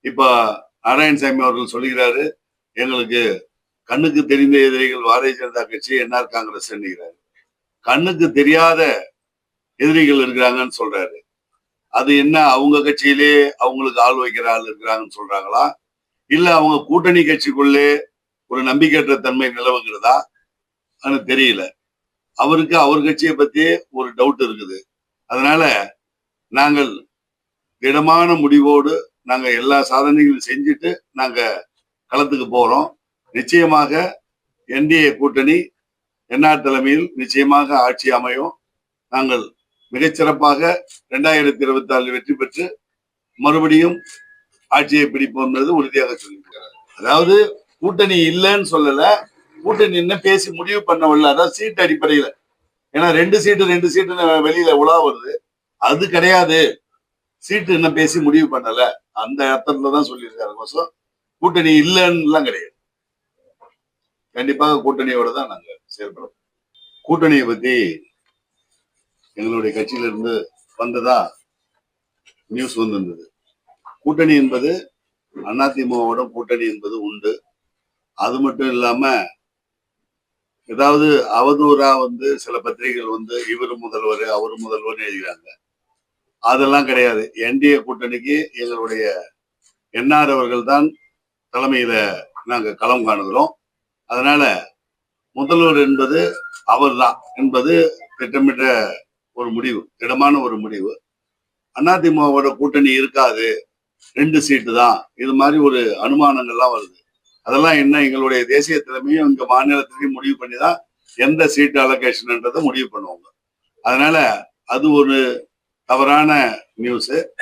இப்ப நாராயணசாமி அவர்கள் சொல்லுகிறாரு, எங்களுக்கு கண்ணுக்கு தெரிந்த எதிரிகள் பாரதிய ஜனதா கட்சி, என்ஆர் காங்கிரஸ் என்கிறாரு. கண்ணுக்கு தெரியாத எதிரிகள் இருக்கிறாங்கன்னு சொல்றாரு. அது என்ன அவங்க கட்சியிலே அவங்களுக்கு ஆள் வைக்கிற ஆள் இருக்கிறாங்கன்னு சொல்றாங்களா? இல்ல அவங்க கூட்டணி கட்சிக்குள்ளே ஒரு நம்பிக்கையற்ற தன்மை நிலவுகிறதா? தெரியல. அவருக்கு அவர் கட்சியை பத்தி ஒரு டவுட் இருக்குது. அதனால நாங்கள் திடமான முடிவோடு நாங்க எல்லா சாதனைகளும் செஞ்சுட்டு நாங்க களத்துக்கு போறோம். நிச்சயமாக என்டிஏ கூட்டணி என்ஆர் தலைமையில் நிச்சயமாக ஆட்சி அமையும். நாங்கள் மிகச்சிறப்பாக 2024 வெற்றி பெற்று மறுபடியும் ஆட்சியை பிடிப்போம் என்பது உறுதியாக சொல்லியிருக்கிறார். அதாவது கூட்டணி இல்லைன்னு சொல்லல, கூட்டணி என்ன பேசி முடிவு பண்ணவில்லை. அதாவது சீட்டு அடிப்படையில், ஏன்னா 2 சீட்டு வெளியில உலா வருது. அது கிடையாது, சீட்டு என்ன பேசி முடிவு பண்ணல, அந்த அர்த்தத்துல தான் சொல்லியிருக்காரு. கோசம் கூட்டணி இல்லைன்னு கிடையாது. கண்டிப்பாக கூட்டணியோட தான் நாங்க செயல்படுறோம். கூட்டணியை பத்தி எங்களுடைய கட்சியிலிருந்து வந்ததா நியூஸ் வந்திருந்தது. கூட்டணி என்பது அதிமுகவோட கூட்டணி என்பது உண்டு. அது மட்டும் இல்லாம ஏதாவது அவதூறா சில பத்திரிகைகள் இவரு முதல்வர் அவரு முதல்வர் எழுதுகிறாங்க. அதெல்லாம் கிடையாது. என்டிஏ கூட்டணிக்கு எங்களுடைய என்ஆர் அவர்கள் தான் தலைமையில நாங்க களம் காணுகிறோம். அதனால முதல்வர் என்பது அவர் தான் என்பது திட்டமிட்ட ஒரு முடிவு, திடமான ஒரு முடிவு. அதிமுகவோட கூட்டணி இருக்காது, 2 சீட்டு தான், இது மாதிரி ஒரு அனுமானங்கள்லாம் வருது. அதெல்லாம் என்ன, எங்களுடைய தேசிய தலைமையும் இங்க மாநிலத்திலையும் முடிவு பண்ணி தான் எந்த சீட்டு அலோகேஷன்ன்றதை முடிவு பண்ணுவாங்க. அதனால அது ஒரு தவறான நியூஸ்.